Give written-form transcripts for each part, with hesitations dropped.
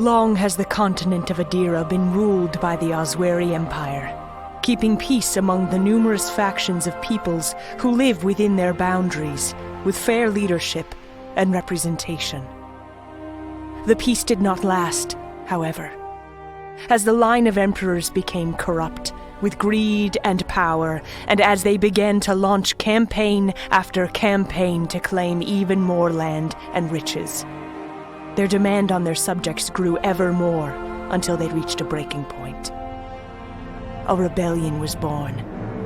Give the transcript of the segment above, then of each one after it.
Long has the continent of Edera been ruled by the Azuri Empire, keeping peace among the numerous factions of peoples who live within their boundaries, with fair leadership and representation. The peace did not last, however, as the line of emperors became corrupt with greed and power, and as they began to launch campaign after campaign to claim even more land and riches. Their demand on their subjects grew ever more until they reached a breaking point. A rebellion was born,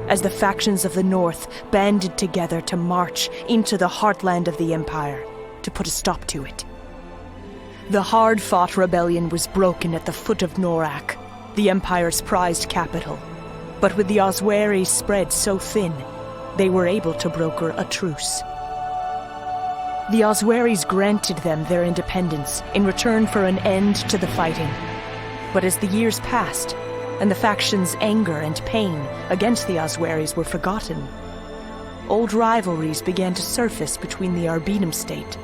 as the factions of the north banded together to march into the heartland of the empire to put a stop to it. The hard-fought rebellion was broken at the foot of Norak, the empire's prized capital. But with the Azuri spread so thin, they were able to broker a truce. The Azuris granted them their independence in return for an end to the fighting. But as the years passed, and the factions' anger and pain against the Azuris were forgotten, old rivalries began to surface between the Arbitum state,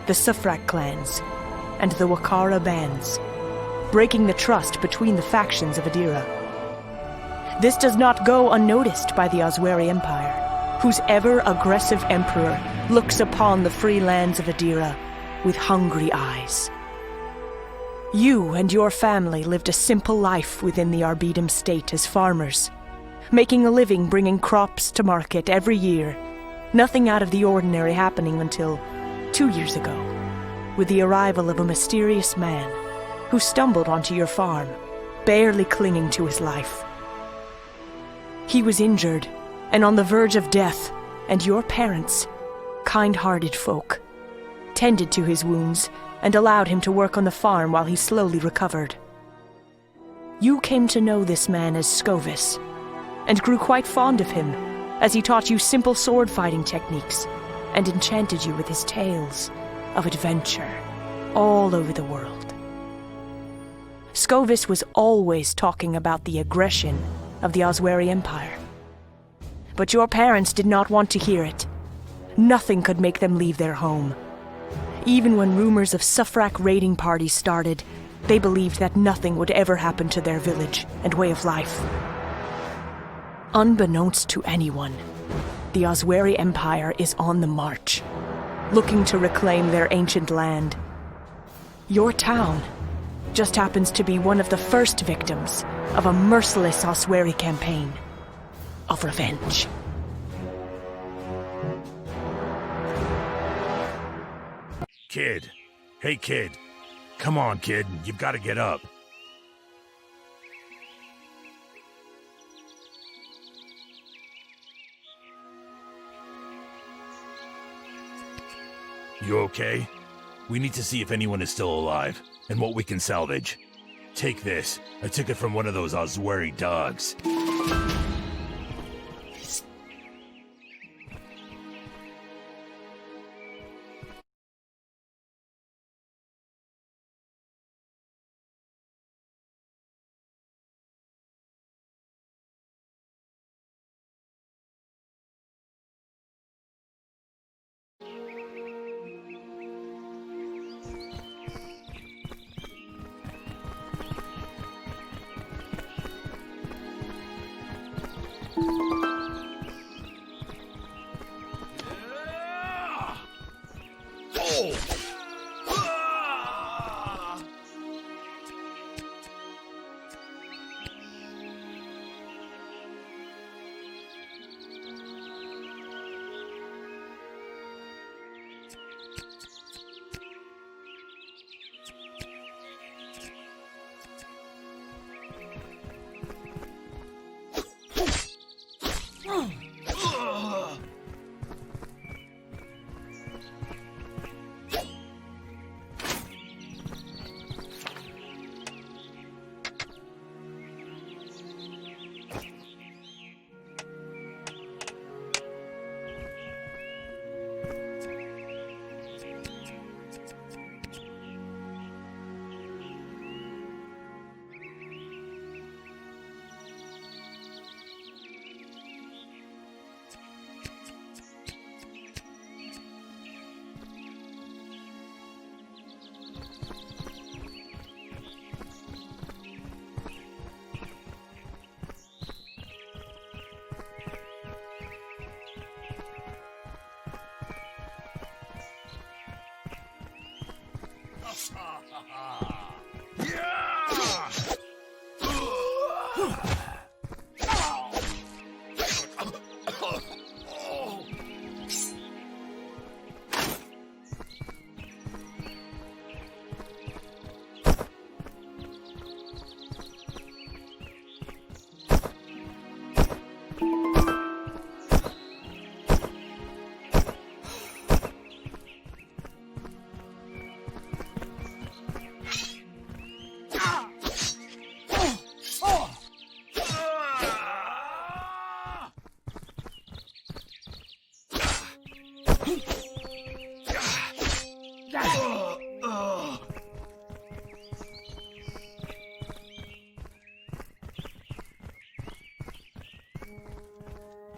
the Sufrak clans, and the Wakara bands, breaking the trust between the factions of Edera. This does not go unnoticed by the Azuri Empire, whose ever-aggressive emperor looks upon the free lands of Edera with hungry eyes. You and your family lived a simple life within the Arbitum state as farmers, making a living bringing crops to market every year, nothing out of the ordinary happening until 2 years ago, with the arrival of a mysterious man who stumbled onto your farm, barely clinging to his life. He was injured and on the verge of death, and your parents, kind-hearted folk, tended to his wounds and allowed him to work on the farm while he slowly recovered. You came to know this man as Scovis, and grew quite fond of him as he taught you simple sword-fighting techniques and enchanted you with his tales of adventure all over the world. Scovis was always talking about the aggression of the Azuri Empire. But your parents did not want to hear it. Nothing could make them leave their home. Even when rumors of Sufrak raiding parties started, they believed that nothing would ever happen to their village and way of life. Unbeknownst to anyone, the Azuri Empire is on the march, looking to reclaim their ancient land. Your town just happens to be one of the first victims of a merciless Azuri campaign of revenge. Kid. Hey, kid. Come on, kid. You've got to get up. You okay? We need to see if anyone is still alive, and what we can salvage. Take this. I took it from one of those Azuri dogs.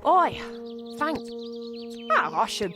Oi, thanks. I should.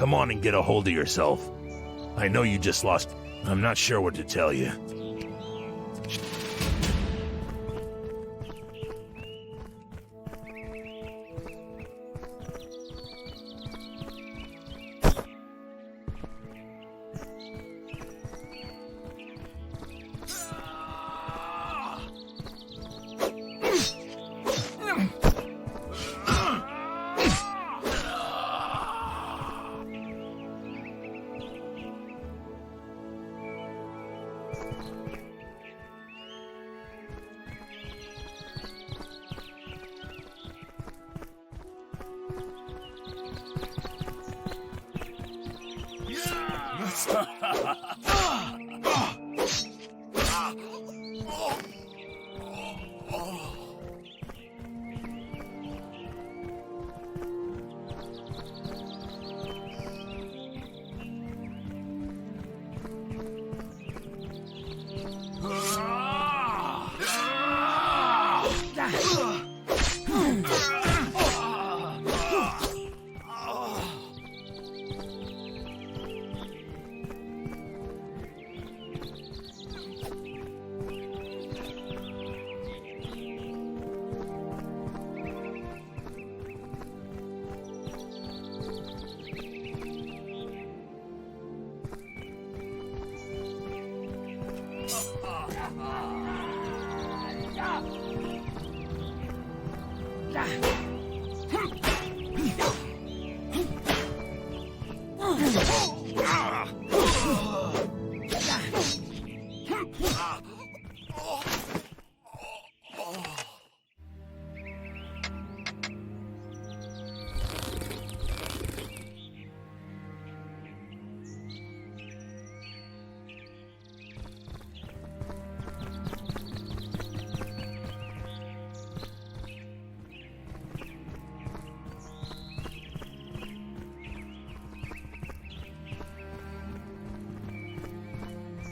Come on and get a hold of yourself. I know you just lost. I'm not sure what to tell you.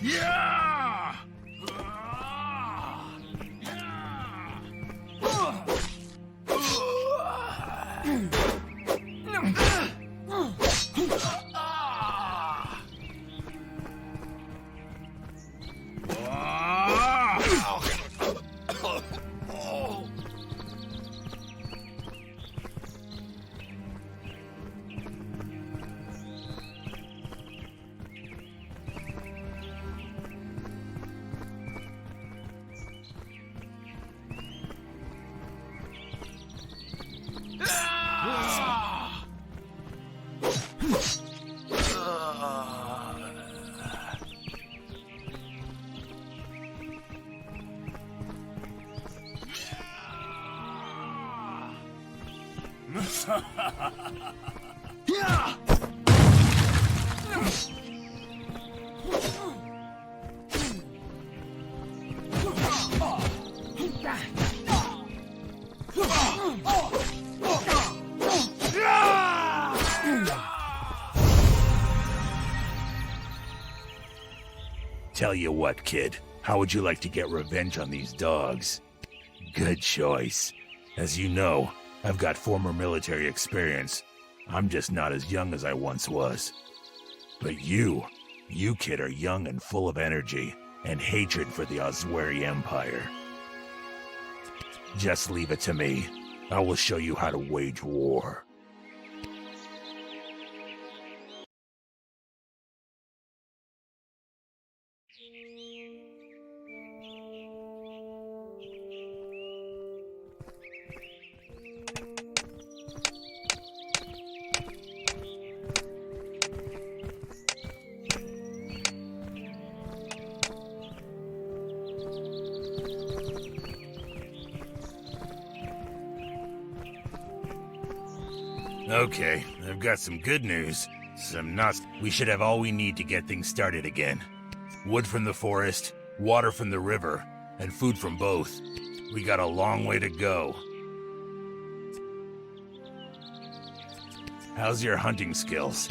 Yeah! Tell you what, kid. How would you like to get revenge on these dogs? Good choice. As you know, I've got former military experience. I'm just not as young as I once was. But you kid are young and full of energy and hatred for the Azuri Empire. Just leave it to me. I will show you how to wage war. Okay, I've got some good news. Some not. We should have all we need to get things started again. Wood from the forest, water from the river, and food from both. We got a long way to go. How's your hunting skills?